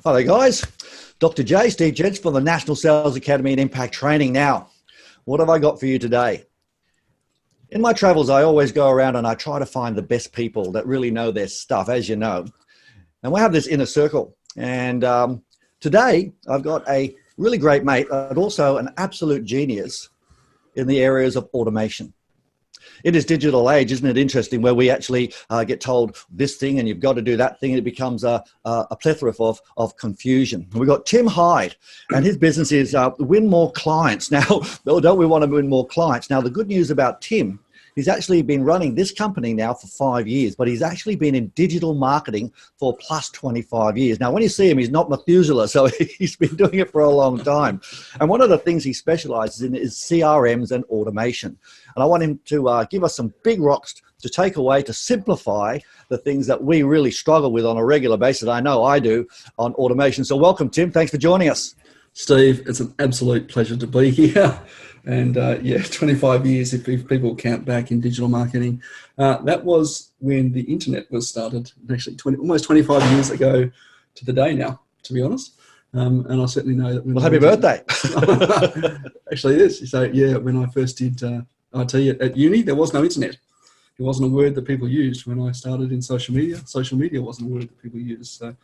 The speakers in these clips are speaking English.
Hi there, guys. Dr. J, Steve Jensen from the National Sales Academy and Impact Training. Now, what have I got for you today? In my travels, I always go around and I try to find the best people that really know their stuff, as you know. And we have this inner circle. And today, I've got a really great mate, but also an absolute genius in the areas of automation. In this digital age, isn't it interesting, where we actually get told this thing and you've got to do that thing, and it becomes a plethora of confusion. We've got Tim Hyde, and his business is win more clients. Now, don't we want to win more clients? Now, the good news about Tim, he's actually been running this company now for 5 years, but he's actually been in digital marketing for plus 25 years. Now, when you see him, he's not Methuselah, so he's been doing it for a long time. And one of the things he specializes in is CRMs and automation. And I want him to give us some big rocks to take away, to simplify the things that we really struggle with on a regular basis. I know I do on automation. So welcome, Tim. Thanks for joining us. Steve, it's an absolute pleasure to be here. And 25 years, if people count back in digital marketing. That was when the internet was started, actually almost 25 years ago to the day now, to be honest. And I certainly know that. Well, happy birthday. Actually, it is. So, yeah, when I first did IT at uni, there was no internet. It wasn't a word that people used. When I started in social media wasn't a word that people used. So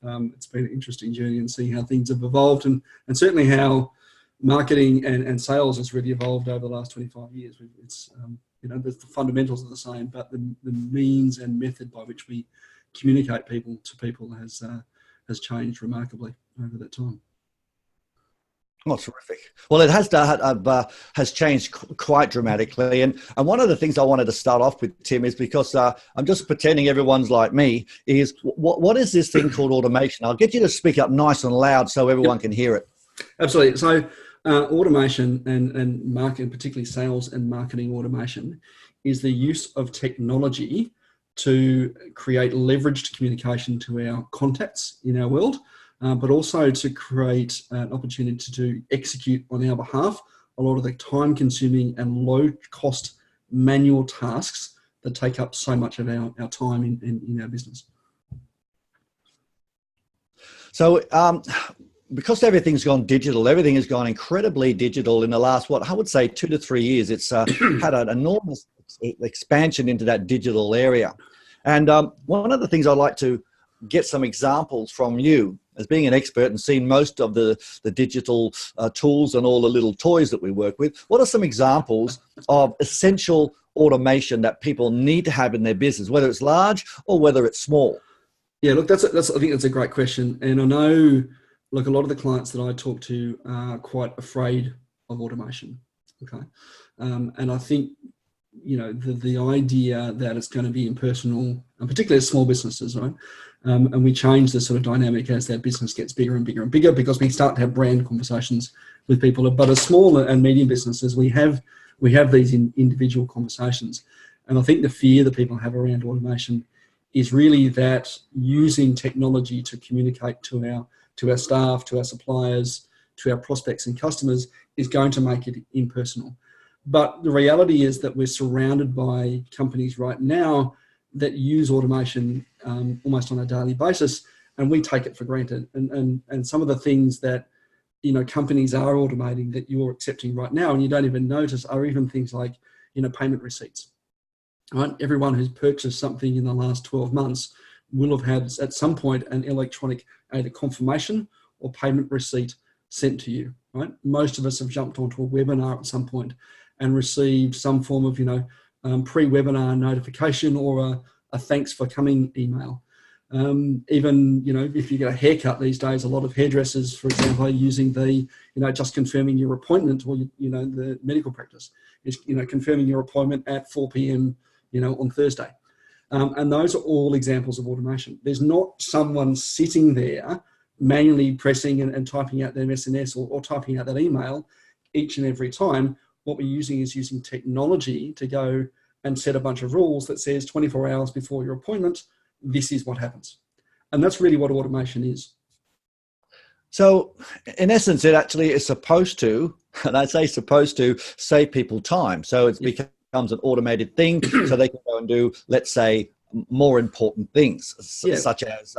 it's been an interesting journey and seeing how things have evolved and certainly how marketing and sales has really evolved over the last 25 years. It's, the fundamentals are the same, but the means and method by which we communicate to people has changed remarkably over that time. Oh, terrific. Well, it has changed quite dramatically. And one of the things I wanted to start off with, Tim, is because I'm just pretending everyone's like me, is what is this thing called automation? I'll get you to speak up nice and loud so everyone can hear it. Absolutely. So automation and marketing, particularly sales and marketing automation, is the use of technology to create leveraged communication to our contacts in our world, but also to create an opportunity to execute on our behalf a lot of the time-consuming and low-cost manual tasks that take up so much of our time in our business. So, because everything's gone digital, everything has gone incredibly digital in the last, I would say 2 to 3 years. It's had an enormous expansion into that digital area. And one of the things I'd like to get some examples from you, as being an expert and seeing most of the digital tools and all the little toys that we work with, what are some examples of essential automation that people need to have in their business, whether it's large or whether it's small? Yeah, look, I think that's a great question. And I know, look, a lot of the clients that I talk to are quite afraid of automation. Okay. And I think, the idea that it's going to be impersonal, and particularly small businesses, right? And we change the sort of dynamic as that business gets bigger and bigger and bigger, because we start to have brand conversations with people. But as small and medium businesses, we have these individual conversations. And I think the fear that people have around automation is really that using technology to communicate to our staff, to our suppliers, to our prospects and customers is going to make it impersonal. But the reality is that we're surrounded by companies right now that use automation almost on a daily basis, and we take it for granted. And some of the things that companies are automating that you're accepting right now and you don't even notice are even things like payment receipts. Right? Everyone who's purchased something in the last 12 months will have had at some point an electronic either confirmation or payment receipt sent to you. Right? Most of us have jumped onto a webinar at some point and received some form of pre-webinar notification or a thanks for coming email. Even if you get a haircut these days, a lot of hairdressers, for example, are using the just confirming your appointment, or the medical practice is confirming your appointment at 4 p.m. On Thursday. And those are all examples of automation. There's not someone sitting there manually pressing and typing out their SMS or typing out that email each and every time. What we're using is using technology to go and set a bunch of rules that says 24 hours before your appointment, this is what happens. And that's really what automation is. So in essence, it actually is supposed to, and I say supposed to, save people time. So it's becomes an automated thing, so they can go and do, let's say, more important things, Yeah. such as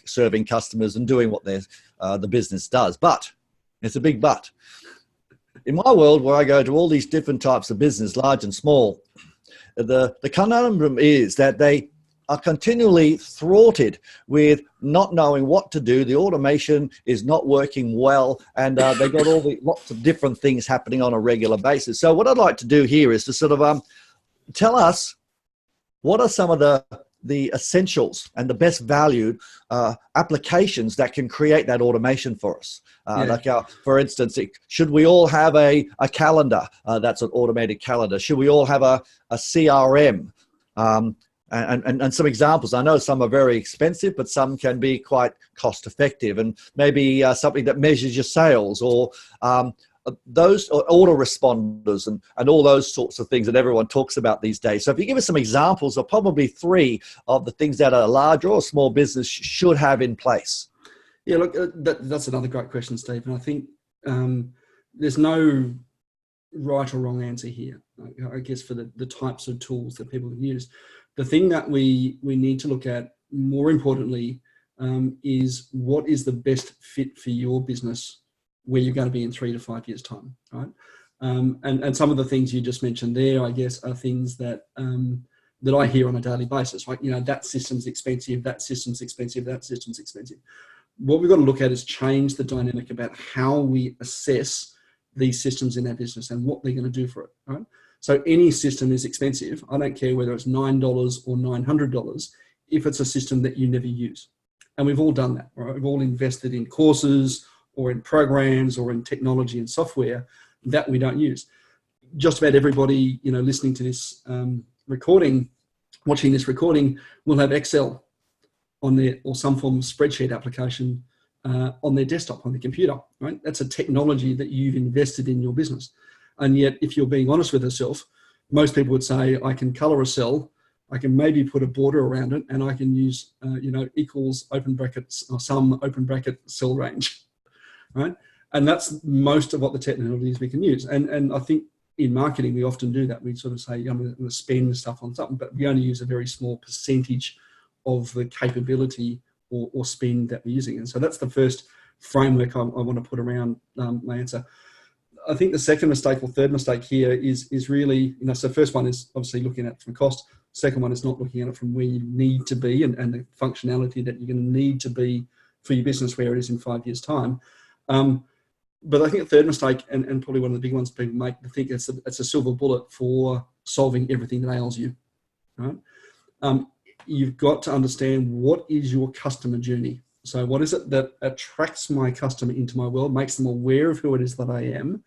serving customers and doing what the business does. But it's a big but. In my world, where I go to all these different types of business, large and small, the conundrum is that they are continually thwarted with not knowing what to do. The automation is not working well, and they've got lots of different things happening on a regular basis. So what I'd like to do here is to sort of tell us what are some of the essentials and the best valued applications that can create that automation for us. For instance, should we all have a calendar that's an automated calendar? Should we all have a CRM? And some examples. I know some are very expensive, but some can be quite cost effective, and maybe something that measures your sales, or those autoresponders and all those sorts of things that everyone talks about these days. So if you give us some examples of probably 3 of the things that a large or a small business should have in place. Yeah, look, that's another great question, Steve. And I think there's no right or wrong answer here, I guess, for the types of tools that people can use. The thing that we need to look at, more importantly, is what is the best fit for your business, where you're going to be in 3 to 5 years' time, right? And some of the things you just mentioned there, I guess, are things that that I hear on a daily basis. Like, that system's expensive, that system's expensive, that system's expensive. What we've got to look at is change the dynamic about how we assess these systems in our business and what they're going to do for it, right? So any system is expensive. I don't care whether it's $9 or $900 if it's a system that you never use. And we've all done that, right? We've all invested in courses or in programs or in technology and software that we don't use. Just about everybody, listening to this recording, watching this recording, will have Excel on their, or some form of spreadsheet application on their desktop, on their computer, right? That's a technology that you've invested in your business. And yet, if you're being honest with yourself, most people would say, I can color a cell, I can maybe put a border around it, and I can use, equals open brackets or some open bracket cell range, right? And that's most of what the technologies we can use. And I think in marketing, we often do that. We sort of say, I'm going to spend stuff on something, but we only use a very small percentage of the capability or spend that we're using. And so that's the first framework I want to put around my answer. I think the second mistake or third mistake here is really, so first one is obviously looking at it from cost. Second one is not looking at it from where you need to be and the functionality that you're going to need to be for your business where it is in 5 years' time. But I think the third mistake, and probably one of the big ones people make, I think it's a silver bullet for solving everything that ails you, right? You've got to understand, what is your customer journey? So what is it that attracts my customer into my world, makes them aware of who it is that I am,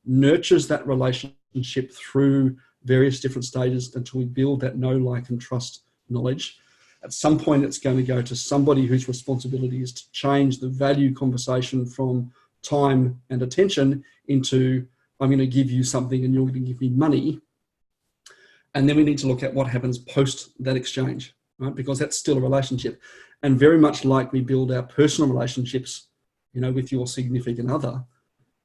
nurtures that relationship through various different stages until we build that know, like, and trust knowledge. At some point, it's going to go to somebody whose responsibility is to change the value conversation from time and attention into, I'm going to give you something and you're going to give me money. And then we need to look at what happens post that exchange, right? Because that's still a relationship. And very much like we build our personal relationships, with your significant other,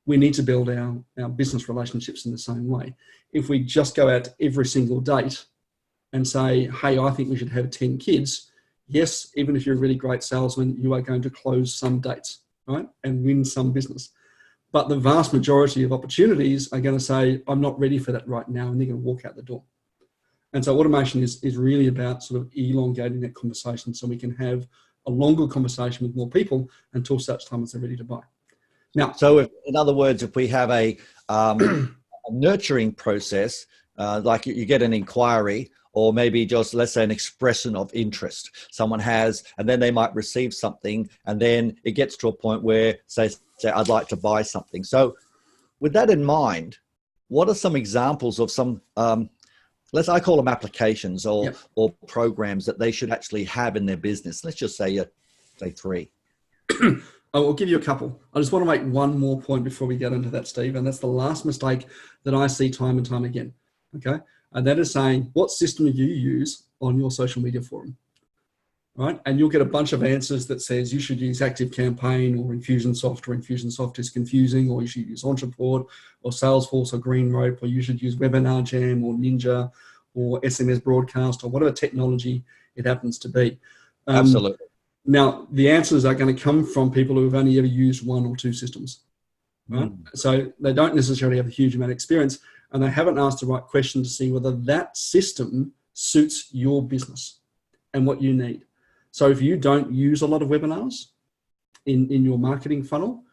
we need to build our business relationships in the same way. If we just go out every single date and say, hey, I think we should have 10 kids. Yes, even if you're a really great salesman, you are going to close some dates, right? And win some business. But the vast majority of opportunities are going to say, I'm not ready for that right now. And they're going to walk out the door. And so automation is really about sort of elongating that conversation so we can have a longer conversation with more people until such time as they're ready to buy. Now, so in other words, if we have a nurturing process, like you get an inquiry, or maybe just, let's say, an expression of interest someone has, and then they might receive something, and then it gets to a point where, say I'd like to buy something. So with that in mind, what are some examples of some, I call them applications or programs that they should actually have in their business? Let's just say 3. I will give you a couple. I just want to make one more point before we get into that, Steve, and that's the last mistake that I see time and time again, okay? And that is saying, what system do you use on your social media forum, right? And you'll get a bunch of answers that says you should use ActiveCampaign or Infusionsoft, or Infusionsoft is confusing, or you should use Ontraport or Salesforce or Green Rope, or you should use Webinar Jam or Ninja or SMS broadcast or whatever technology it happens to be. Absolutely. Now, the answers are going to come from people who have only ever used one or two systems, right? So they don't necessarily have a huge amount of experience, and they haven't asked the right question to see whether that system suits your business and what you need. So if you don't use a lot of webinars in your marketing funnel,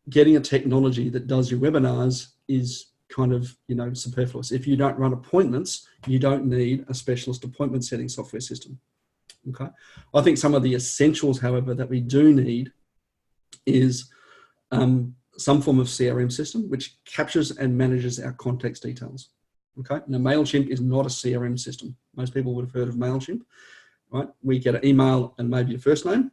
getting a technology that does your webinars is kind of, superfluous. If you don't run appointments, you don't need a specialist appointment setting software system. Okay. I think some of the essentials, however, that we do need is some form of CRM system which captures and manages our context details. Okay. Now, MailChimp is not a CRM system. Most people would have heard of MailChimp, right? We get an email and maybe a first name,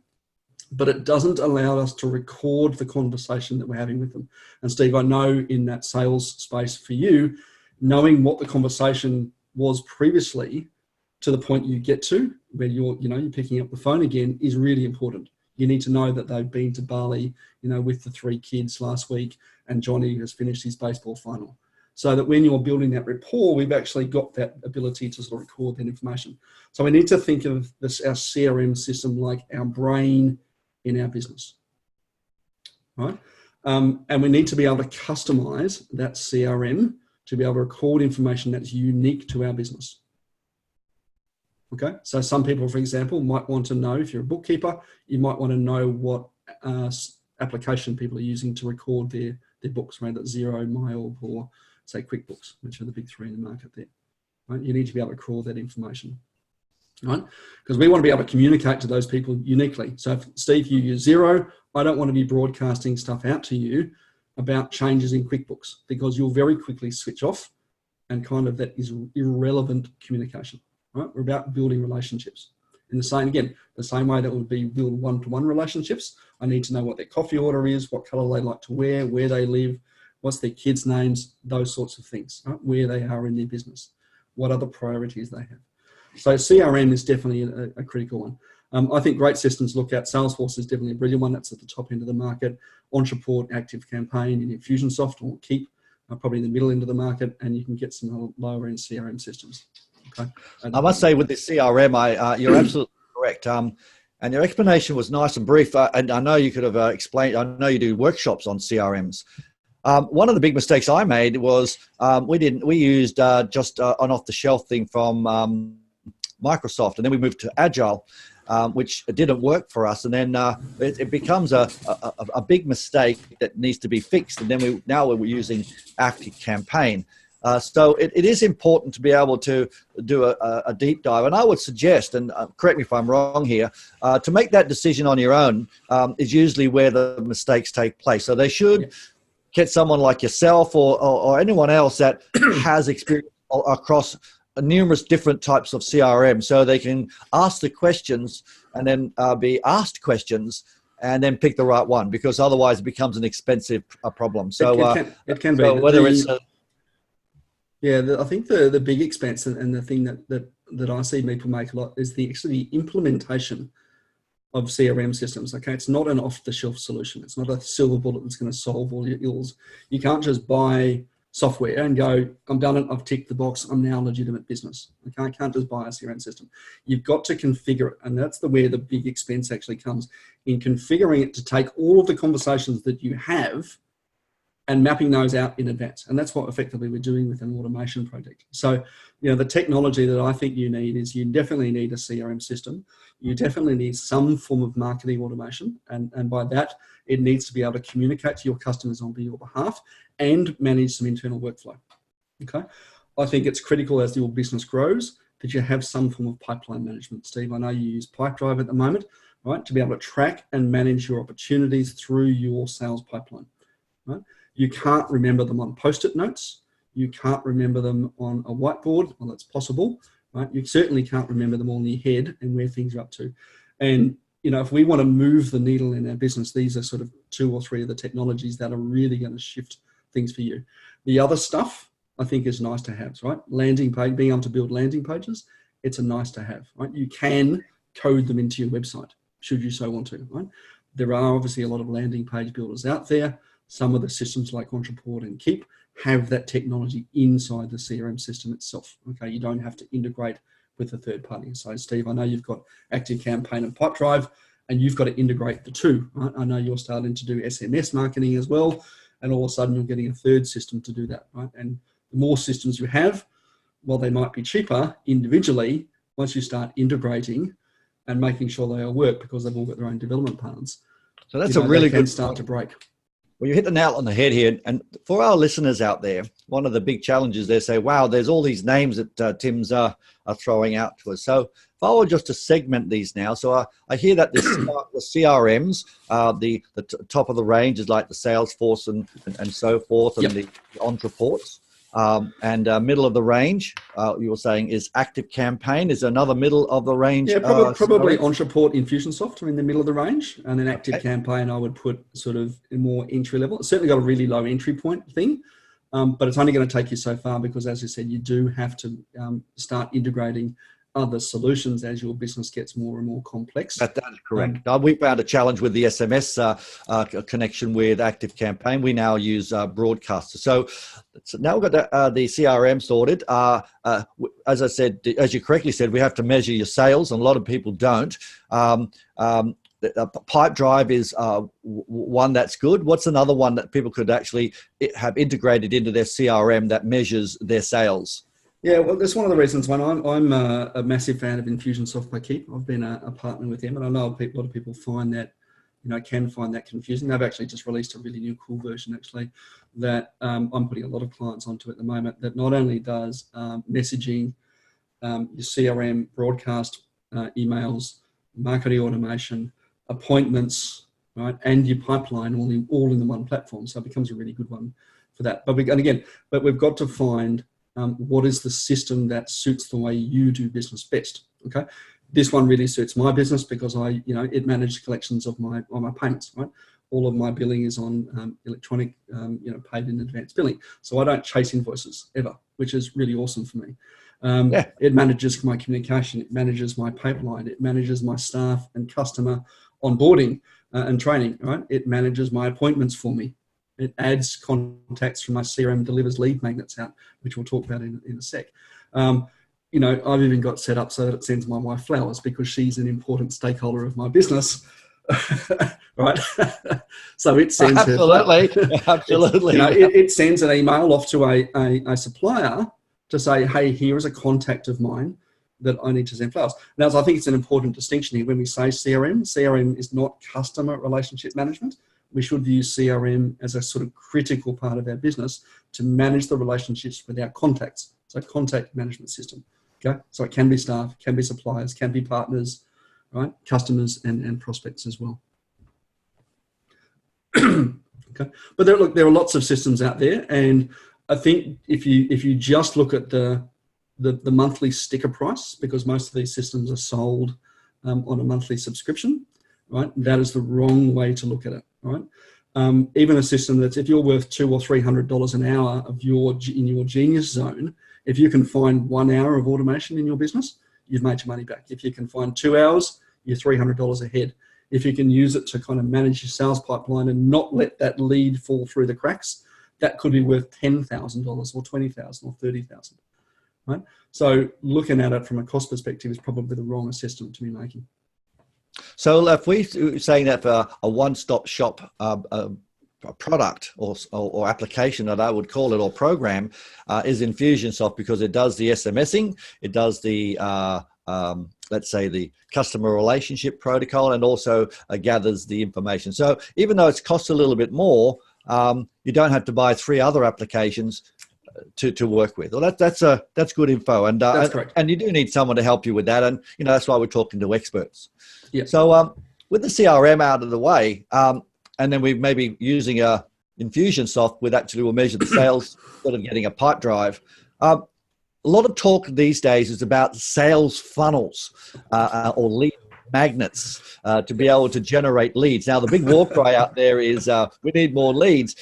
but it doesn't allow us to record the conversation that we're having with them. And Steve, I know in that sales space for you, knowing what the conversation was previously to the point you get to where you're picking up the phone again is really important. You need to know that they've been to Bali, with the 3 kids last week, and Johnny has finished his baseball final. So that when you're building that rapport, we've actually got that ability to sort of record that information. So we need to think of this, our CRM system, like our brain in our business, right? And we need to be able to customize that CRM to be able to record information that's unique to our business. Okay, so some people, for example, might want to know, if you're a bookkeeper, you might want to know what application people are using to record their books, right? That's Xero, MyOrg, or say QuickBooks, which are the big 3 in the market there. Right? You need to be able to record that information, right? Because we want to be able to communicate to those people uniquely. So if, Steve, you use Xero, I don't want to be broadcasting stuff out to you about changes in QuickBooks, because you'll very quickly switch off, and kind of that is irrelevant communication. Right? We're about building relationships. In the same way that would be build one-to-one relationships. I need to know what their coffee order is, what color they like to wear, where they live, what's their kids' names, those sorts of things, right? Where they are in their business, what other priorities they have. So CRM is definitely a critical one. I think great systems look at Salesforce is definitely a brilliant one. That's at the top end of the market. Entreport, Active Campaign, and Infusionsoft or Keep are probably in the middle end of the market, and you can get some lower end CRM systems. Okay. I must say, with the CRM, you're absolutely correct. And your explanation was nice and brief. And I know you could have explained, I know you do workshops on CRMs. One of the big mistakes I made was we used just an off-the-shelf thing from Microsoft, and then we moved to Agile, which didn't work for us. And then it becomes a big mistake that needs to be fixed. And then now we're using Active Campaign. So it is important to be able to do a deep dive. And I would suggest, and correct me if I'm wrong here, to make that decision on your own is usually where the mistakes take place. So they should get someone like yourself or anyone else that has experience across numerous different types of CRM, so they can ask the questions and then be asked questions and then pick the right one, because otherwise it becomes an expensive problem. So it can be. So whether it's I think the big expense and the thing that I see people make a lot is the implementation of CRM systems. Okay, it's not an off-the-shelf solution. It's not a silver bullet that's going to solve all your ills. You can't just buy software and go, I'm done it, I've ticked the box, I'm now a legitimate business. Okay, I can't just buy a CRM system. You've got to configure it, and that's where the big expense actually comes, in configuring it to take all of the conversations that you have and mapping those out in advance. And that's what effectively we're doing with an automation project. So, the technology that I think you need is, you definitely need a CRM system. You definitely need some form of marketing automation. And by that, it needs to be able to communicate to your customers on your behalf and manage some internal workflow. Okay. I think it's critical as your business grows that you have some form of pipeline management. Steve, I know you use Pipedrive at the moment, right? To be able to track and manage your opportunities through your sales pipeline, right? You can't remember them on Post-it notes. You can't remember them on a whiteboard. Well, that's possible, right? You certainly can't remember them all in your head and where things are up to. And, if we want to move the needle in our business, these are sort of 2 or 3 of the technologies that are really going to shift things for you. The other stuff, I think, is nice to have, right? Landing page, being able to build landing pages, it's a nice to have, right? You can code them into your website, should you so want to, right? There are obviously a lot of landing page builders out there. Some of the systems like Entreport and Keep have that technology inside the CRM system itself. Okay, you don't have to integrate with a third party. So, Steve, I know you've got ActiveCampaign and Pipedrive, and you've got to integrate the two. Right? I know you're starting to do SMS marketing as well, and all of a sudden you're getting a third system to do that. Right? And the more systems you have, while they might be cheaper individually, once you start integrating and making sure they all work because they've all got their own development paths. So that's a really good start to break. Well, you hit the nail on the head here. And for our listeners out there, one of the big challenges, they say, wow, there's all these names that Tim's are throwing out to us. So if I were just to segment these now, so I hear that the CRMs, the top of the range is like the Salesforce and so forth, and the Entreports. And middle of the range, you were saying, is ActiveCampaign. Is another middle of the range? Yeah, probably Entreport, Infusionsoft are in the middle of the range, and then ActiveCampaign I would put sort of more entry level. It's certainly got a really low entry point thing, but it's only going to take you so far because, as you said, you do have to start integrating other solutions as your business gets more and more complex. That is correct. We found a challenge with the SMS connection with ActiveCampaign. We now use Broadcaster. So now we've got the CRM sorted. As I said, as you correctly said, we have to measure your sales, and a lot of people don't. Pipedrive is one that's good. What's another one that people could actually have integrated into their CRM that measures their sales? Yeah, well, that's one of the reasons when I'm a massive fan of Infusionsoft by Keep. I've been a partner with them, and I know a lot of people find that, can find that confusing. They've actually just released a really new cool version, actually, that I'm putting a lot of clients onto at the moment, that not only does messaging, your CRM, broadcast emails, marketing automation, appointments, right, and your pipeline all in the one platform. So it becomes a really good one for that. But we've got to find what is the system that suits the way you do business best. Okay, this one really suits my business because it manages collections of my payments. Right, all of my billing is on electronic, paid in advance billing. So I don't chase invoices ever, which is really awesome for me. It manages my communication. It manages my pipeline. It manages my staff and customer onboarding and training. Right, it manages my appointments for me. It adds contacts from my CRM, delivers lead magnets out, which we'll talk about in a sec. I've even got set up so that it sends my wife flowers because she's an important stakeholder of my business, right? So it sends her flowers. Absolutely. It sends an email off to a supplier to say, hey, here is a contact of mine that I need to send flowers. Now, so I think it's an important distinction here when we say CRM. CRM is not customer relationship management. We should view CRM as a sort of critical part of our business to manage the relationships with our contacts. So contact management system. Okay. So it can be staff, can be suppliers, can be partners, right? Customers and prospects as well. Okay. But there are lots of systems out there. And I think if you just look at the monthly sticker price, because most of these systems are sold on a monthly subscription, right? That is the wrong way to look at it, right? Even a system that's, if you're worth $200 or $300 an hour in your genius zone, if you can find 1 hour of automation in your business, you've made your money back. If you can find 2 hours, you're $300 ahead. If you can use it to kind of manage your sales pipeline and not let that lead fall through the cracks, that could be worth $10,000 or $20,000 or $30,000, right? So looking at it from a cost perspective is probably the wrong assessment to be making. So if we're saying that for a one-stop shop product or application that I would call it, or program, is Infusionsoft, because it does the SMSing, it does the let's say the customer relationship protocol, and also gathers the information. So even though it costs a little bit more, you don't have to buy 3 other applications to work with. Well, that's good info, and that's correct. And you do need someone to help you with that, and that's why we're talking to experts. Yeah. So with the CRM out of the way, and then we're maybe using a Infusionsoft with actually will measure the sales instead of getting a Pipedrive. A lot of talk these days is about sales funnels or lead magnets to be able to generate leads. Now, the big war cry out there is we need more leads.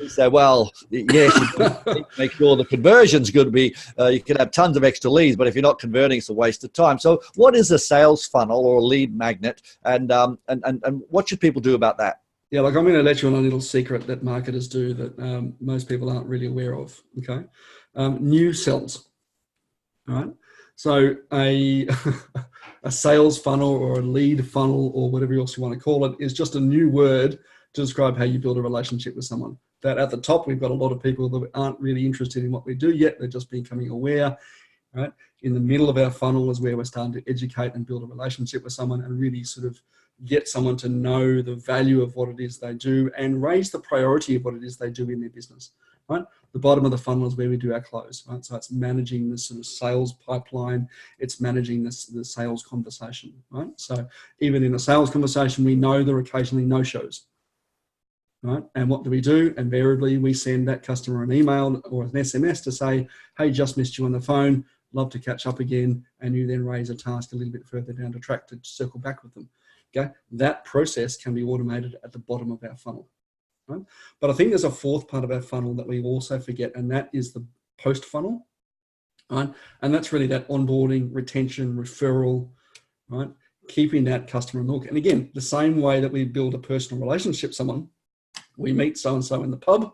We say, well, yes, you need to make sure the conversion's good to be, you can have tons of extra leads, but if you're not converting, it's a waste of time. So what is a sales funnel or a lead magnet, and what should people do about that? Yeah, like I'm going to let you on a little secret that marketers do that most people aren't really aware of. Okay, new sells. All right. So a a sales funnel or a lead funnel or whatever else you want to call it is just a new word to describe how you build a relationship with someone. That at the top, we've got a lot of people that aren't really interested in what we do yet. They're just becoming aware. Right. In the middle of our funnel is where we're starting to educate and build a relationship with someone and really sort of get someone to know the value of what it is they do and raise the priority of what it is they do in their business. Right. The bottom of the funnel is where we do our close. Right. So it's managing the sort of sales pipeline. It's managing the sales conversation. Right. So even in a sales conversation, we know there are occasionally no-shows. Right. And what do? Invariably, we send that customer an email or an SMS to say, hey, just missed you on the phone. Love to catch up again. And you then raise a task a little bit further down the track to circle back with them. Okay. That process can be automated at the bottom of our funnel. Right? But I think there's a fourth part of our funnel that we also forget, and that is the post funnel. Right? And that's really that onboarding, retention, referral, right? Keeping that customer in the hook. And again, the same way that we build a personal relationship with someone, we meet so-and-so in the pub,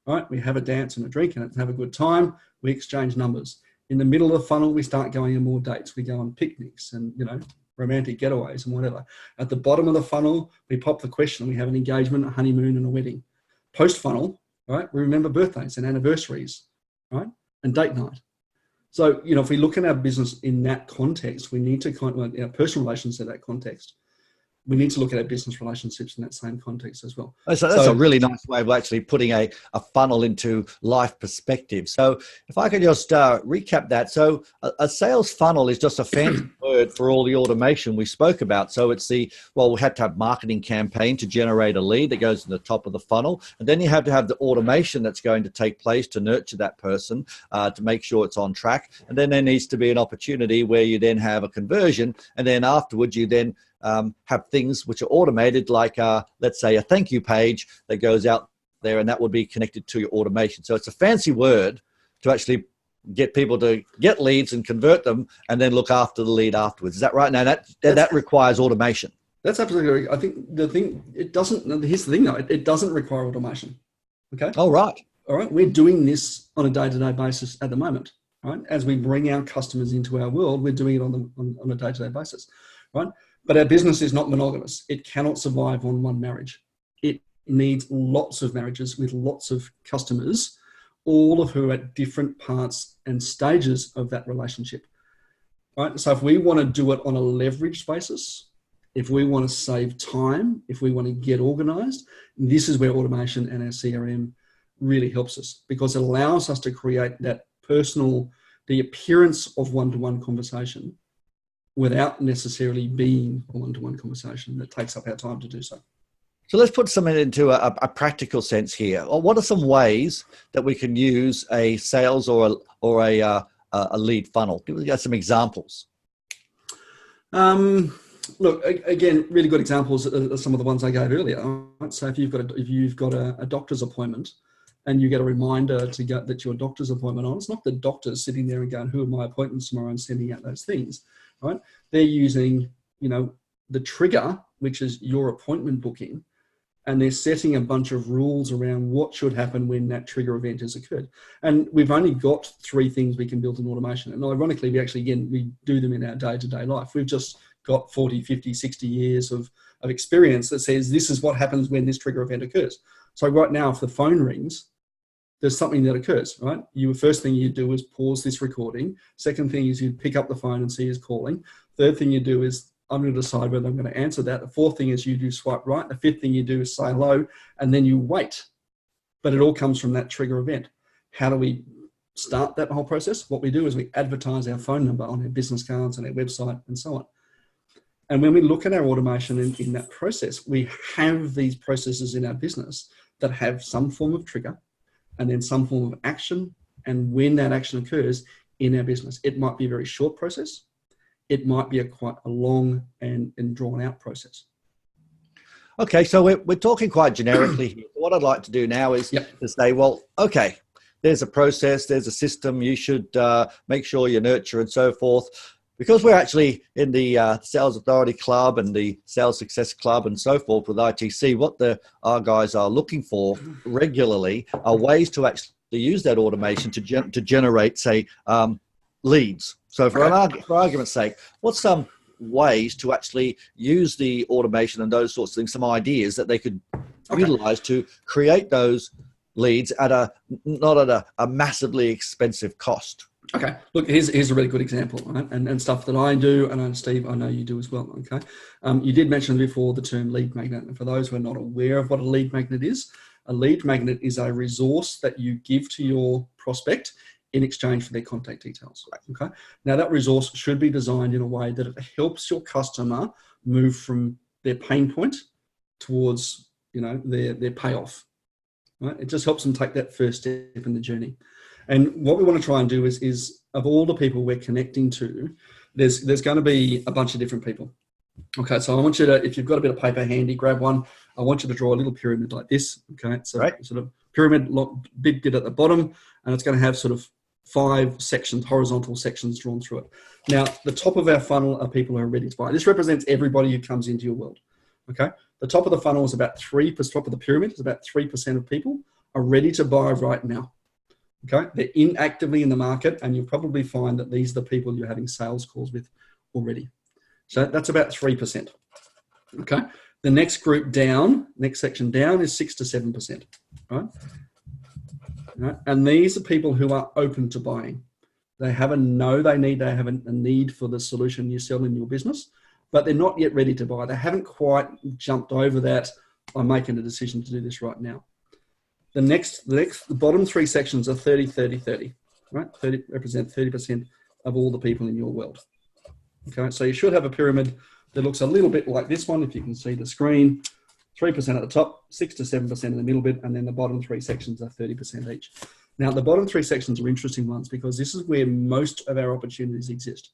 right? We have a dance and a drink and have a good time. We exchange numbers. In the middle of the funnel, we start going on more dates. We go on picnics and, romantic getaways and whatever. At the bottom of the funnel, we pop the question. We have an engagement, a honeymoon, and a wedding. Post funnel, right? We remember birthdays and anniversaries, right? And date night. So, if we look at our business in that context, we need to our personal relations in that context. We need to look at our business relationships in that same context as well. So that's a really nice way of actually putting a funnel into life perspective. So if I could just recap that. So a sales funnel is just a fancy word for all the automation we spoke about. So it's we had to have marketing campaign to generate a lead that goes to the top of the funnel. And then you have to have the automation that's going to take place to nurture that person, to make sure it's on track. And then there needs to be an opportunity where you then have a conversion. And then afterwards, you then have things which are automated, like let's say a thank you page that goes out there, and that would be connected to your automation. So it's a fancy word to actually get people to get leads and convert them, and then look after the lead afterwards. Is that right? Now that requires automation. That's absolutely right. I think here's the thing though, it doesn't require automation. Okay. Oh, right. All right. We're doing this on a day-to-day basis at the moment, right? As we bring our customers into our world, we're doing it on a day-to-day basis, right? But our business is not monogamous. It cannot survive on one marriage. It needs lots of marriages with lots of customers, all of who are at different parts and stages of that relationship. Right? So if we want to do it on a leveraged basis, if we want to save time, if we want to get organized, this is where automation and our CRM really helps us, because it allows us to create that the appearance of one-to-one conversation without necessarily being a one-to-one conversation that takes up our time to do so. So let's put something into a practical sense here. What are some ways that we can use a sales or a lead funnel? Give us some examples. Look, again, really good examples are some of the ones I gave earlier. Right? So if you've got a doctor's appointment and you get a reminder to get that your doctor's appointment on, it's not the doctor sitting there and going, who are my appointments tomorrow, and sending out those things. Right? They're using, the trigger, which is your appointment booking, and they're setting a bunch of rules around what should happen when that trigger event has occurred. And we've only got 3 things we can build in automation. And ironically, we do them in our day-to-day life. We've just got 40, 50, 60 years of experience that says this is what happens when this trigger event occurs. So right now, if the phone rings, there's something that occurs, right? First thing you do is pause this recording. Second thing is you pick up the phone and see who's calling. Third thing you do is I'm going to decide whether I'm going to answer that. The fourth thing is you do swipe right. The fifth thing you do is say hello, and then you wait. But it all comes from that trigger event. How do we start that whole process? What we do is we advertise our phone number on our business cards and our website and so on. And when we look at our automation in that process, we have these processes in our business that have some form of trigger, and then some form of action, and when that action occurs in our business. It might be a very short process. It might be quite a long and drawn out process. Okay, so we're talking quite generically here. What I'd like to do now is to say, well, okay, there's a process, there's a system, you should make sure you nurture and so forth. because we're actually in the Sales Authority Club and the Sales Success Club and so forth with ITC, what our guys are looking for regularly are ways to actually use that automation to generate, say, leads. So for argument's sake, what's some ways to actually use the automation and those sorts of things, some ideas that they could utilize to create those leads at not at a massively expensive cost? Okay, look, here's a really good example, right? And stuff that I do, and Steve, I know you do as well, okay? You did mention before the term lead magnet, and for those who are not aware of what a lead magnet is a resource that you give to your prospect in exchange for their contact details, okay? Now, that resource should be designed in a way that it helps your customer move from their pain point towards, their payoff, right? It just helps them take that first step in the journey. And what we want to try and do is of all the people we're connecting to, there's going to be a bunch of different people. Okay, so I want you to, if you've got a bit of paper handy, grab one. I want you to draw a little pyramid like this. Okay, so sort of pyramid, big bit at the bottom, and it's going to have sort of 5 sections, horizontal sections drawn through it. Now, the top of our funnel are people who are ready to buy. This represents everybody who comes into your world. Okay, the top of the funnel is about 3%. Top of the pyramid is about 3% of people are ready to buy right now. Okay, they're actively in the market, and you'll probably find that these are the people you're having sales calls with already. So that's about 3%. Okay, the next group down, next section down is 6 to 7%. Right? And these are people who are open to buying. They have a need for the solution you sell in your business, but they're not yet ready to buy. They haven't quite jumped over that. I'm making a decision to do this right now. The bottom 3 sections are 30, 30, 30, right? 30 represent 30% of all the people in your world. Okay, so you should have a pyramid that looks a little bit like this one, if you can see the screen. 3% at the top, 6 to 7% in the middle bit, and then the bottom 3 sections are 30% each. Now, the bottom 3 sections are interesting ones because this is where most of our opportunities exist.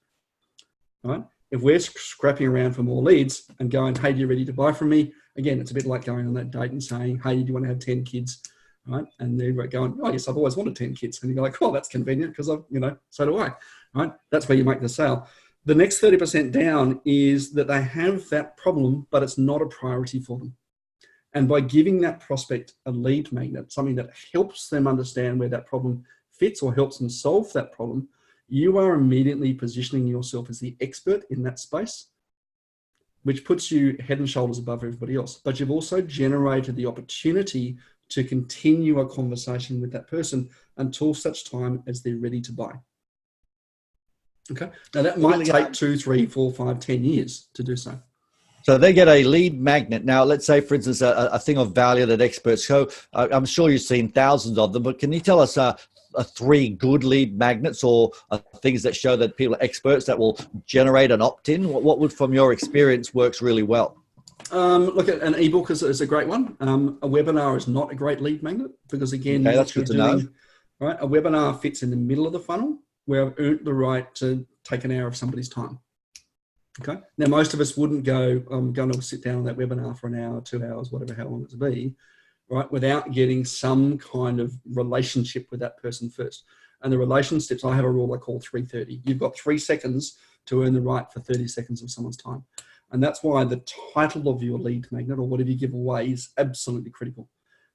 All right? If we're scrapping around for more leads and going, hey, are you ready to buy from me? Again, it's a bit like going on that date and saying, hey, do you want to have 10 kids? Right? And they're going, oh, yes, I've always wanted 10 kids. And you're like, oh, that's convenient because so do I. Right? That's where you make the sale. The next 30% down is that they have that problem, but it's not a priority for them. And by giving that prospect a lead magnet, something that helps them understand where that problem fits or helps them solve that problem, you are immediately positioning yourself as the expert in that space, which puts you head and shoulders above everybody else. But you've also generated the opportunity to continue a conversation with that person until such time as they're ready to buy. Okay. Now that might take 2, 3, 4, 5, 10 years to do so. So they get a lead magnet. Now, let's say, for instance, a thing of value that experts show. I'm sure you've seen thousands of them, but can you tell us 3 good lead magnets or things that show that people are experts that will generate an opt-in? What would, from your experience, works really well? Look, an ebook is a great one. A webinar is not a great lead magnet because, again, that's good to know. Right, a webinar fits in the middle of the funnel where I've earned the right to take an hour of somebody's time. Okay. Now, most of us wouldn't go, I'm going to sit down on that webinar for an hour, 2 hours, whatever, how long it to be, right, without getting some kind of relationship with that person first. And the relationships, I have a rule I call 330. You've got 3 seconds to earn the right for 30 seconds of someone's time. And that's why the title of your lead magnet or whatever you give away is absolutely critical.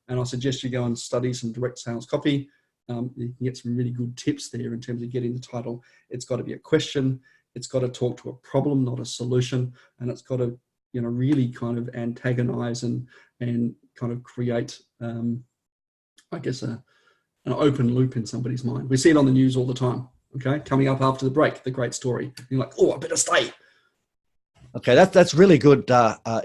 And I suggest you go and study some direct sales copy. You can get some really good tips there in terms of getting the title. It's got to be a question. It's got to talk to a problem, not a solution. And it's got to, really kind of antagonize and kind of create, I guess, an open loop in somebody's mind. We see it on the news all the time. Okay. Coming up after the break, the great story. You're like, oh, I better stay. Okay. That's really good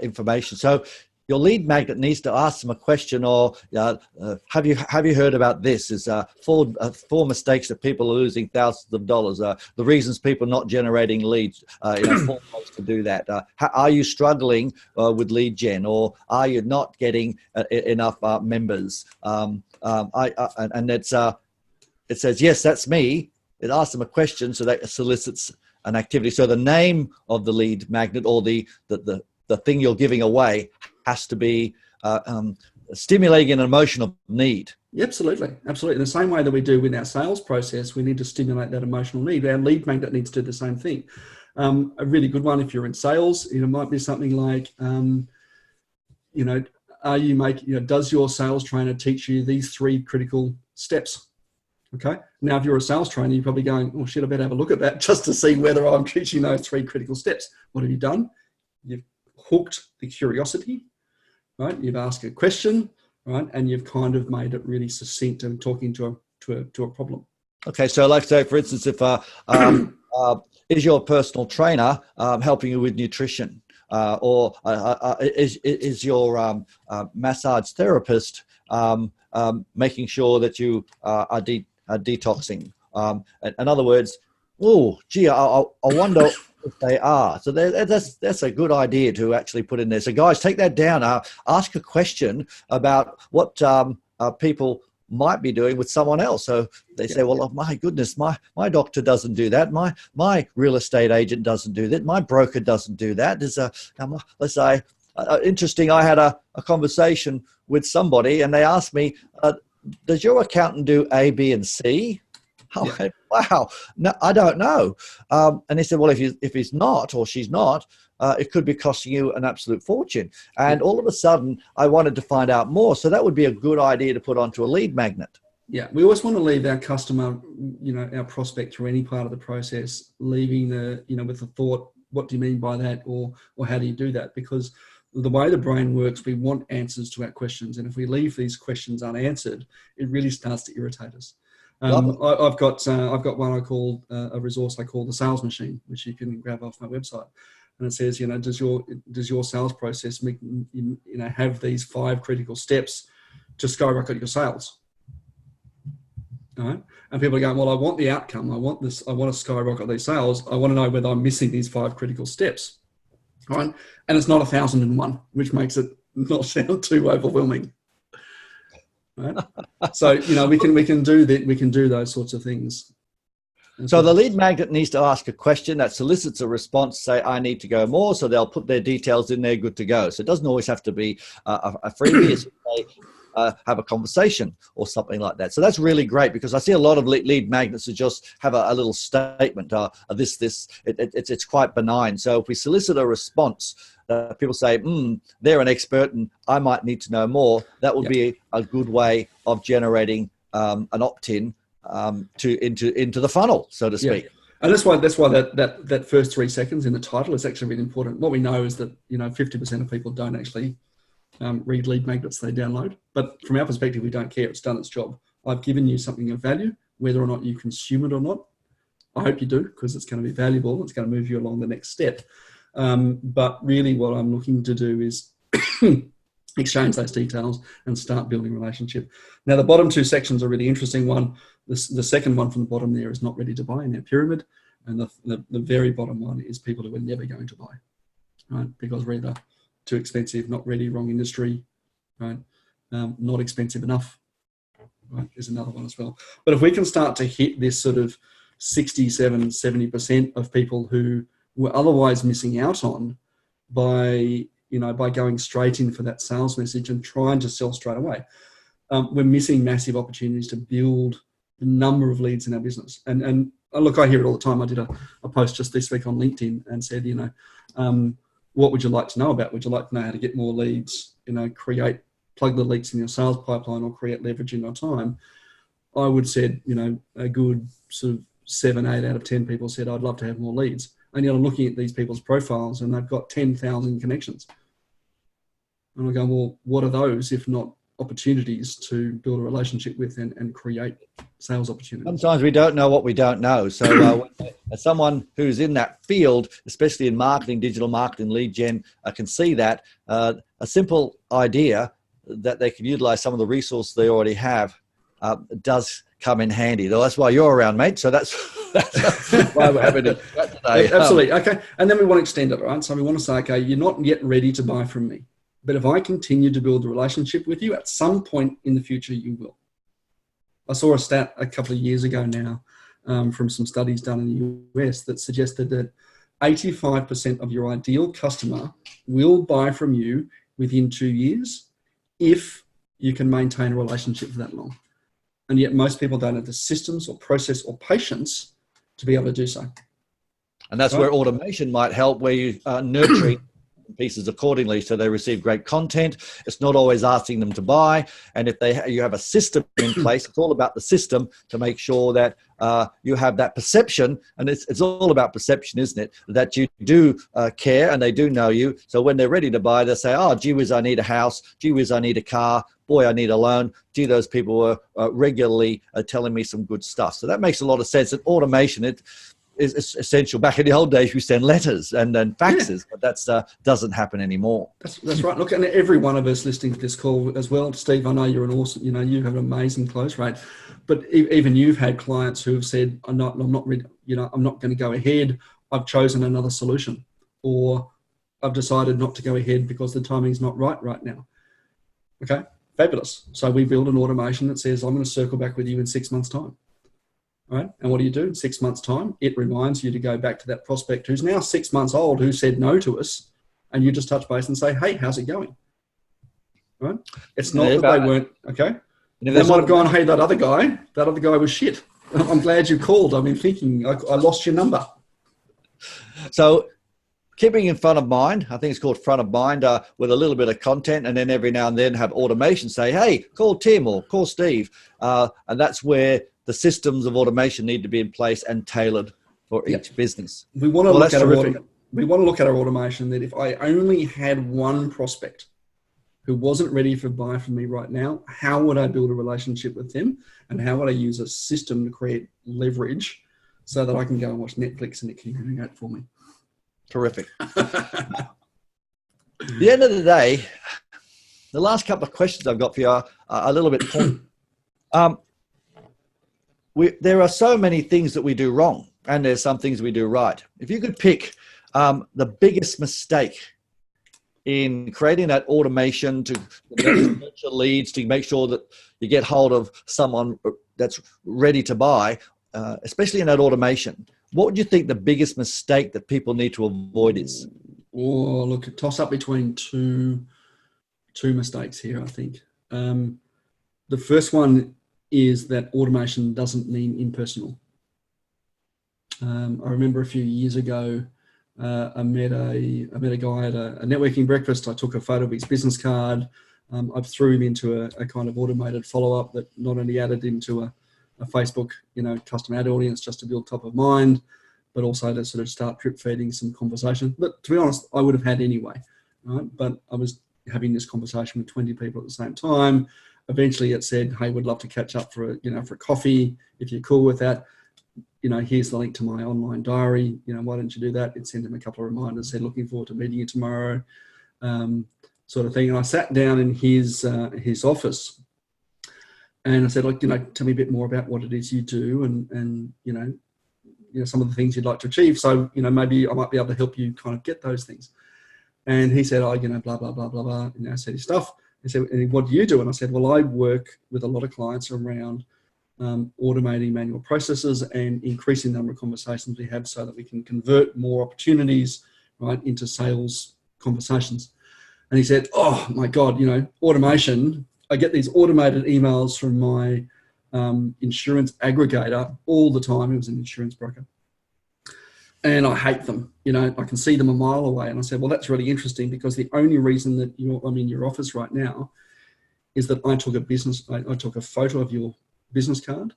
information. So your lead magnet needs to ask them a question, or have you heard about this? Is 4 mistakes that people are losing thousands of dollars. The reasons people are not generating leads. 4 ways to do that. Are you struggling with lead gen, or are you not getting enough members? And it says yes, that's me. It asks them a question, so that solicits an activity. So the name of the lead magnet or the thing you're giving away has to be stimulating an emotional need. Absolutely. Absolutely. In the same way that we do with our sales process, we need to stimulate that emotional need. Our lead magnet needs to do the same thing. A really good one if you're in sales, it might be something like, does your sales trainer teach you these 3 critical steps? Okay. Now, if you're a sales trainer, you're probably going, oh shit, I better have a look at that just to see whether I'm teaching those 3 critical steps. What have you done? You've hooked the curiosity, right? You've asked a question, right? And you've kind of made it really succinct and talking to a problem. Okay. So like say, for instance, if is your personal trainer helping you with nutrition? Or is your massage therapist making sure that you are detoxing? In other words, oh, gee, I wonder if they are. So that's a good idea to actually put in there. So guys, take that down. Ask a question about what people might be doing with someone else. So they say, well, oh, my goodness, my doctor doesn't do that. My real estate agent doesn't do that. My broker doesn't do that. There's let's say, interesting. I had a conversation with somebody and they asked me, does your accountant do A, B, and C? Oh, yeah. Wow. No, I don't know. And he said, well, if he's not or she's not, it could be costing you an absolute fortune. And all of a sudden, I wanted to find out more. So that would be a good idea to put onto a lead magnet. Yeah, we always want to leave our customer, our prospect through any part of the process, leaving with the thought, what do you mean by that? Or how do you do that? Because the way the brain works, we want answers to our questions. And if we leave these questions unanswered, it really starts to irritate us. I've got one I call a resource I call the sales machine, which you can grab off my website. And it says, does your sales process have these 5 critical steps to skyrocket your sales? All right. And people are going, well, I want the outcome. I want to skyrocket these sales. I want to know whether I'm missing these 5 critical steps. All right. And it's not 1,001, which makes it not sound too overwhelming. Right. So, we can do that. We can do those sorts of things. So the lead magnet needs to ask a question that solicits a response, say, I need to go more. So they'll put their details in there, good to go. So it doesn't always have to be a freebie. They have a conversation or something like that. So that's really great because I see a lot of lead magnets that just have a little statement. It's quite benign. So if we solicit a response, people say, they're an expert and I might need to know more. That would be a good way of generating an opt-in into the funnel, so to speak. Yeah. And that's why that first 3 seconds in the title is actually really important. What we know is that 50% of people don't actually read lead magnets they download. But from our perspective, we don't care. It's done its job. I've given you something of value, whether or not you consume it or not. I hope you do, because it's going to be valuable. It's going to move you along the next step. But really what I'm looking to do is exchange those details and start building a relationship. Now, the bottom 2 sections are a really interesting one. The second one from the bottom there is not ready to buy in our pyramid. And the very bottom one is people who are never going to buy, right? Because we're either too expensive, not ready, wrong industry, right? Not expensive enough, right? There's another one as well. But if we can start to hit this sort of 67, 70% of people who were otherwise missing out on by going straight in for that sales message and trying to sell straight away, we're missing massive opportunities to build the number of leads in our business. And look, I hear it all the time. I did a post just this week on LinkedIn and said, what would you like to know about? Would you like to know how to get more leads, plug the leaks in your sales pipeline or create leverage in your time? I would said, a good sort of 7, 8 out of 10 people said, I'd love to have more leads. And yet I'm looking at these people's profiles and they've got 10,000 connections. And I go, well, what are those if not opportunities to build a relationship with and create sales opportunities? Sometimes we don't know what we don't know. So as someone who's in that field, especially in marketing, digital marketing, lead gen, can see that a simple idea that they can utilize some of the resources they already have does come in handy. Though that's why you're around, mate. So that's why we're having it today. Absolutely. Okay. And then we want to extend it, right? So we want to say, okay, you're not yet ready to buy from me, but if I continue to build a relationship with you, at some point in the future, you will. I saw a stat a couple of years ago now from some studies done in the US that suggested that 85% of your ideal customer will buy from you within 2 years if you can maintain a relationship for that long. And yet most people don't have the systems or process or patience to be able to do so. And that's Right. where automation might help, where you are nurturing pieces accordingly so they receive great content. It's not always asking them to buy. And if you have a system in place, it's all about the system to make sure that you have that perception. And it's all about perception, isn't it? That you do care and they do know you. So when they're ready to buy, they say, oh, gee whiz, I need a house. Gee whiz, I need a car. Boy, I need a loan. Gee, those people were regularly telling me some good stuff. So that makes a lot of sense. And automation, it is essential. Back in the old days, we send letters and then faxes, but that doesn't happen anymore. That's right. Look, and every one of us listening to this call as well, Steve, I know you're an awesome, you have an amazing close rate, but even you've had clients who have said, I'm not going to go ahead. I've chosen another solution, or I've decided not to go ahead because the timing's not right now. Okay, fabulous. So we build an automation that says, I'm going to circle back with you in 6 months' time. Right? And what do you do in 6 months' time? It reminds you to go back to that prospect who's now 6 months old, who said no to us, and you just touch base and say, hey, how's it going? Right? It's not that they weren't, okay? They might have gone, hey, that other guy was shit. I'm glad you called. I've been thinking, I lost your number. So keeping in front of mind, I think it's called front of mind, with a little bit of content, and then every now and then have automation say, hey, call Tim or call Steve. And that's where the systems of automation need to be in place and tailored for each business. We want to look at our automation that if I only had one prospect who wasn't ready to buy from me right now, how would I build a relationship with them? And how would I use a system to create leverage so that I can go and watch Netflix and it can communicate for me? Terrific. At the end of the day, the last couple of questions I've got for you are a little bit pointy. There are so many things that we do wrong, and there's some things we do right. If you could pick the biggest mistake in creating that automation to nurture leads, to make sure that you get hold of someone that's ready to buy, especially in that automation, what would you think the biggest mistake that people need to avoid is? Oh, look, toss up between two mistakes here, I think. The first one is that automation doesn't mean impersonal. I remember a few years ago, I met a guy at a networking breakfast. I took a photo of his business card. I threw him into a kind of automated follow-up that not only added into a Facebook, custom ad audience just to build top of mind, but also to sort of start drip feeding some conversation. But to be honest, I would have had anyway, right? But I was having this conversation with 20 people at the same time. Eventually it said, hey, we'd love to catch up for a coffee. If you're cool with that, here's the link to my online diary. Why don't you do that? It sent him a couple of reminders, said, looking forward to meeting you tomorrow, sort of thing. And I sat down in his office and I said, tell me a bit more about what it is you do and some of the things you'd like to achieve. So, maybe I might be able to help you kind of get those things. And he said, blah, blah, blah, blah, blah. I said his stuff. He said, and what do you do? And I said, well, I work with a lot of clients around automating manual processes and increasing the number of conversations we have so that we can convert more opportunities, right, into sales conversations. And he said, oh my God, automation. I get these automated emails from my insurance aggregator all the time. He was an insurance broker. And I hate them. I can see them a mile away. And I said, well, that's really interesting because the only reason that I'm in your office right now is that I took a photo of your business card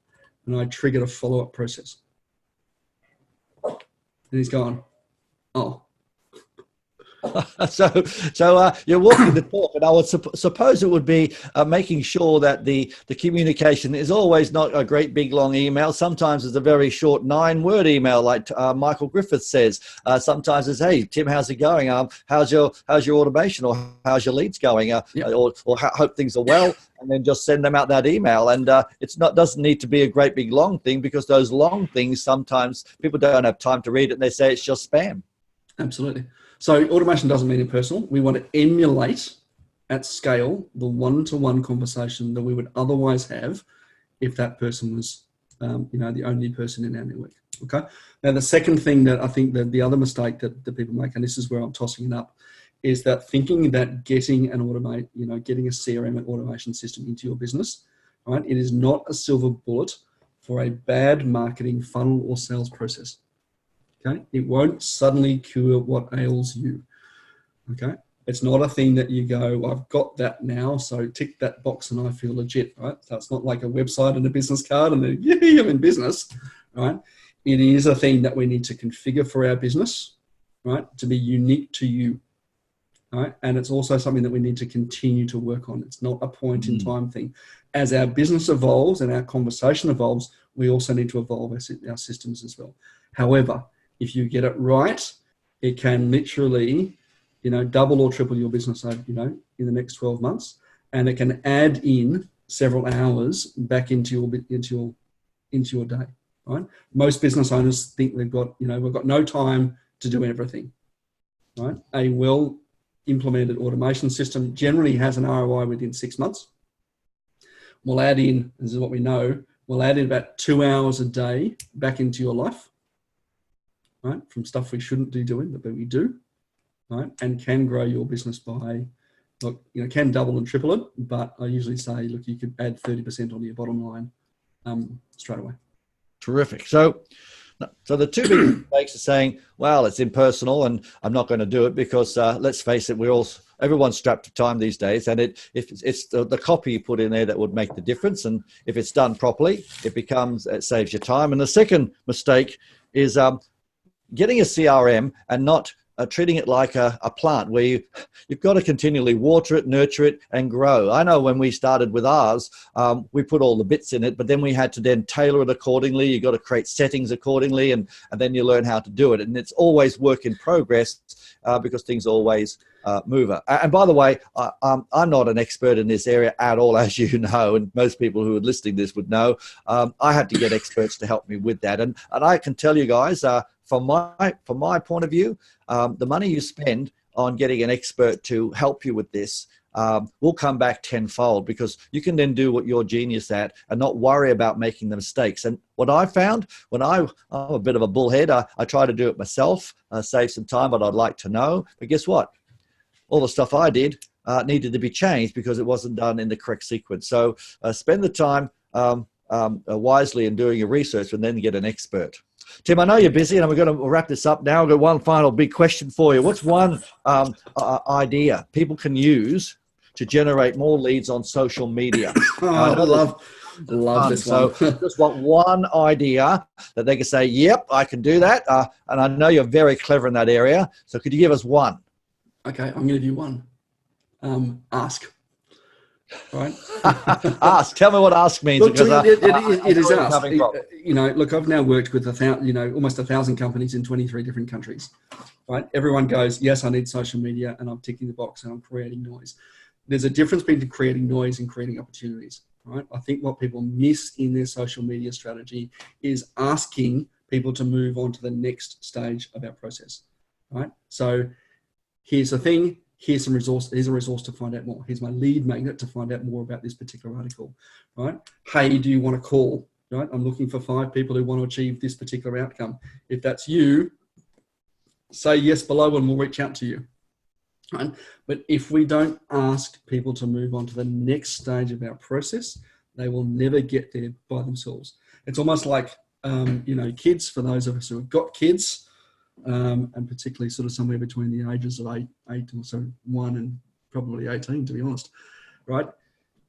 and I triggered a follow-up process. And he's gone, oh. So you're walking the talk, and I would suppose it would be making sure that the communication is always not a great big long email. Sometimes it's a very short 9-word email, like Michael Griffith says. Sometimes it's, hey Tim, how's it going? How's your automation, or how's your leads going? Or hope things are well, and then just send them out that email. And doesn't need to be a great big long thing, because those long things sometimes people don't have time to read it and they say it's just spam. Absolutely. So automation doesn't mean impersonal. We want to emulate at scale the one-to-one conversation that we would otherwise have if that person was, the only person in our network. Okay. Now, the second thing that I think that the other mistake that people make, and this is where I'm tossing it up, is that thinking that getting a CRM and automation system into your business, right? It is not a silver bullet for a bad marketing funnel or sales process. Okay, it won't suddenly cure what ails you. Okay, it's not a thing that you go, I've got that now, so tick that box and I feel legit, right? So it's not like a website and a business card and then, yeah, I'm in business, right? It is a thing that we need to configure for our business, right, to be unique to you, right? And it's also something that we need to continue to work on. It's not a point in time thing. As our business evolves and our conversation evolves, we also need to evolve our systems as well. However, if you get it right, it can literally, double or triple your business over, in the next 12 months, and it can add in several hours back into your day, right? Most business owners think we've got no time to do everything, right? A well implemented automation system generally has an ROI within 6 months. We'll add in, this is what we know, we'll add in about 2 hours a day back into your life, right? From stuff we shouldn't be doing, but we do, right? And can grow your business by, look, can double and triple it, but I usually say, look, you could add 30% onto your bottom line straight away. Terrific. So the two big mistakes are saying, well, it's impersonal and I'm not going to do it because let's face it, everyone's strapped for time these days, and if it's the copy you put in there that would make the difference, and if it's done properly, it saves you time. And the second mistake is getting a CRM and not treating it like a plant where you've got to continually water it, nurture it, and grow. I know when we started with ours, we put all the bits in it, but then we had to then tailor it accordingly. You got to create settings accordingly, and then you learn how to do it. And it's always work in progress because things always move. And by the way, I'm not an expert in this area at all, as you know, and most people who are listening to this would know. I had to get experts to help me with that. And I can tell you guys, from my point of view, the money you spend on getting an expert to help you with this will come back tenfold, because you can then do what you're genius at and not worry about making the mistakes. And what I found when I'm a bit of a bullhead, I try to do it myself, save some time, but I'd like to know. But guess what? All the stuff I did needed to be changed because it wasn't done in the correct sequence. So spend the time wisely in doing your research and then get an expert. Tim, I know you're busy, and we're going to wrap this up now. I've got one final big question for you. What's one idea people can use to generate more leads on social media? I love this one. So just want one idea that they can say, yep, I can do that. And I know you're very clever in that area. So could you give us one? Okay, I'm going to do one. Ask. Right. Ask. Tell me what ask means. Look, because it is ask. Look, I've now worked with almost 1,000 companies in 23 different countries. Right. Everyone goes, yes, I need social media, and I'm ticking the box and I'm creating noise. There's a difference between creating noise and creating opportunities. Right. I think what people miss in their social media strategy is asking people to move on to the next stage of our process. Right. So here's the thing. Here's some resource. Here's a resource to find out more. Here's my lead magnet to find out more about this particular article, right? Hey, do you want to call? Right? I'm looking for 5 people who want to achieve this particular outcome. If that's you, say yes below and we'll reach out to you. Right? But if we don't ask people to move on to the next stage of our process, they will never get there by themselves. It's almost like, kids, for those of us who have got kids, and particularly sort of somewhere between the ages of 8 or so 1 and probably 18, to be honest, right?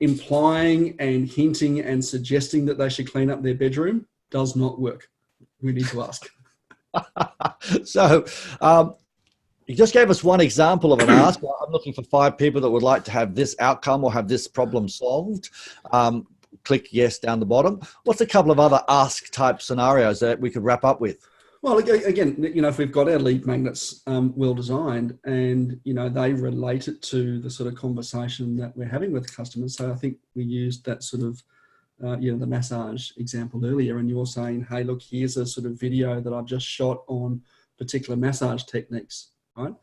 Implying and hinting and suggesting that they should clean up their bedroom does not work. We need to ask. So you just gave us one example of an ask. I'm looking for 5 people that would like to have this outcome or have this problem solved. Click yes down the bottom. What's a couple of other ask type scenarios that we could wrap up with? Well, again, if we've got our lead magnets well designed and, they relate it to the sort of conversation that we're having with customers. So I think we used that sort of, the massage example earlier, and you're saying, hey, look, here's a sort of video that I've just shot on particular massage techniques, right?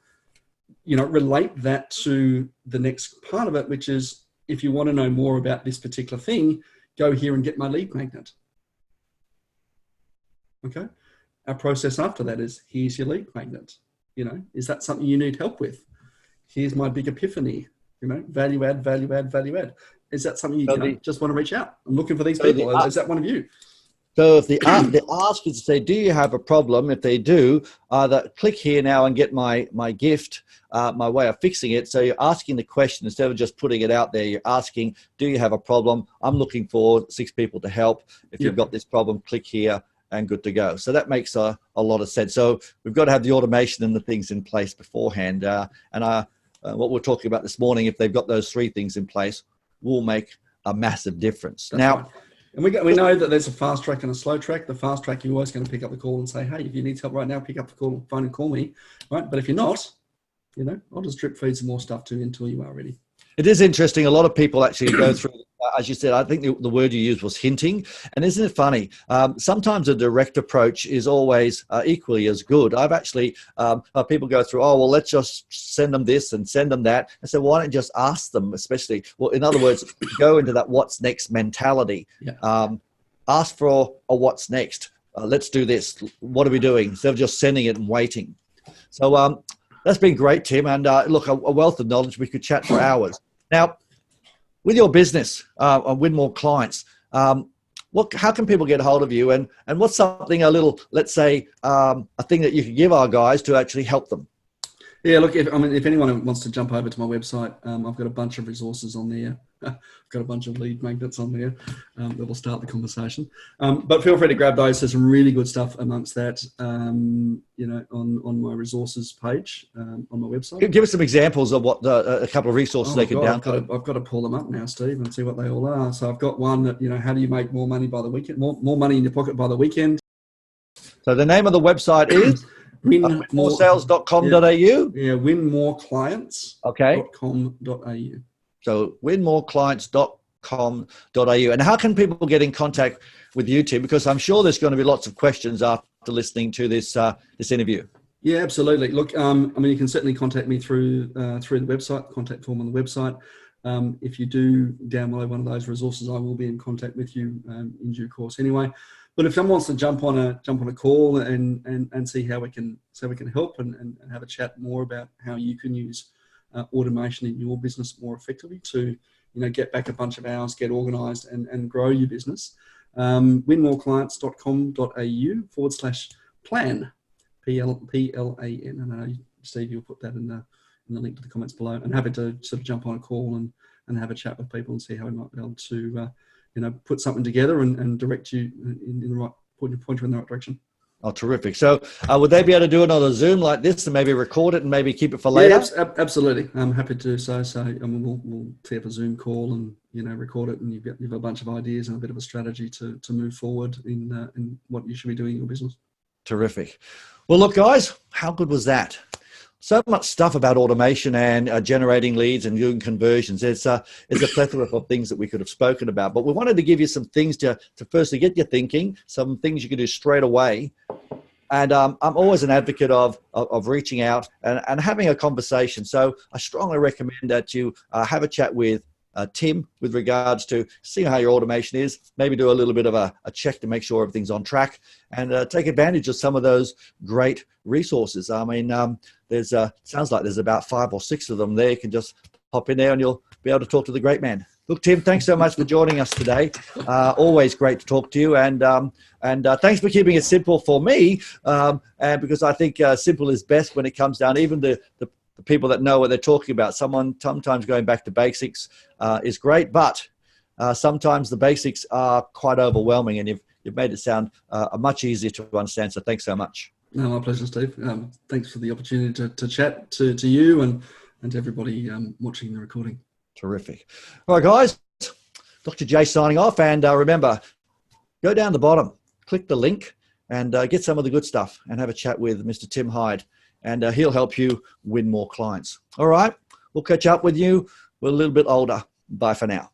Relate that to the next part of it, which is, if you want to know more about this particular thing, go here and get my lead magnet. Okay. Our process after that is, here's your lead magnet. Is that something you need help with? Here's my big epiphany. Value add, value add, value add. Is that something you just want to reach out? I'm looking for these people. Is that one of you? So if they ask you to say, do you have a problem? If they do, either click here now and get my gift, my way of fixing it. So you're asking the question instead of just putting it out there. You're asking, do you have a problem? I'm looking for 6 people to help. If you've got this problem, click here and good to go. So that makes a lot of sense. So we've got to have the automation and the things in place beforehand. What we're talking about this morning, if they've got those 3 things in place, will make a massive difference. That's right. And we know that there's a fast track and a slow track. The fast track, you're always going to pick up the call and say, hey, if you need help right now, pick up the phone and call me. Right? But if you're not, I'll just drip feed some more stuff to you until you are ready. It is interesting. A lot of people actually go through, as you said, I think the word you used was hinting. And isn't it funny? Sometimes a direct approach is always equally as good. I've actually, people go through, let's just send them this and send them that. And so why don't you just ask them, especially, in other words, go into that what's next mentality. Yeah. Ask for a what's next. Let's do this. What are we doing? Instead of just sending it and waiting. So that's been great, Tim. And look, a wealth of knowledge. We could chat for hours. Now, with your business and win more clients, how can people get hold of you? And what's something let's say, a thing that you could give our guys to actually help them? Yeah, look, if anyone wants to jump over to my website, I've got a bunch of resources on there. I've got a bunch of lead magnets on there that will start the conversation. But feel free to grab those. There's some really good stuff amongst that, on my resources page on my website. Give us some examples of what a couple of resources they can download. I've got to pull them up now, Steve, and see what they all are. So I've got one that, how do you make more money by the weekend? More money in your pocket by the weekend. So the name of the website is winmoresales.com.au. Yeah, winmoreclients. Okay. .com.au. So winmoreclients.com.au. And how can people get in contact with you, Tim? Because I'm sure there's going to be lots of questions after listening to this interview. Yeah, absolutely. Look, you can certainly contact me through the website, contact form on the website. If you do download one of those resources, I will be in contact with you in due course anyway. But if someone wants to jump on a call and see how we can help and have a chat more about how you can use automation in your business more effectively to get back a bunch of hours, get organized and grow your business, winmoreclients.com.au/plan, PLAN. And I know, Steve, you'll put that in the link to the comments below. And happy to sort of jump on a call and have a chat with people and see how we might be able to put something together and direct you in the right point you in the right direction. Oh, terrific. So would they be able to do it on a Zoom like this and maybe record it and maybe keep it for later? Yeah, absolutely. I'm happy to do so. So we'll tee up a Zoom call and, record it, and you've got a bunch of ideas and a bit of a strategy to move forward in what you should be doing in your business. Terrific. Well, look, guys, how good was that? So much stuff about automation and generating leads and doing conversions. It's a plethora of things that we could have spoken about, but we wanted to give you some things to firstly get you thinking, some things you can do straight away. And I'm always an advocate of reaching out and having a conversation. So I strongly recommend that you have a chat with Tim with regards to seeing how your automation is, maybe do a little bit of a check to make sure everything's on track, and take advantage of some of those great resources. I mean, sounds like there's about 5 or 6 of them there. You can just pop in there and you'll be able to talk to the great man. Look, Tim, thanks so much for joining us today. Always great to talk to you, and thanks for keeping it simple for me, and because I think simple is best when it comes down, even the people that know what they're talking about. Sometimes going back to basics is great, but sometimes the basics are quite overwhelming, and you've made it sound much easier to understand. So thanks so much. No, my pleasure, Steve. Thanks for the opportunity to chat to you and to everybody watching the recording. Terrific. All right, guys, Dr. J signing off. And remember, go down the bottom, click the link, and get some of the good stuff and have a chat with Mr. Tim Hyde, and he'll help you win more clients. All right, we'll catch up with you. We're a little bit older. Bye for now.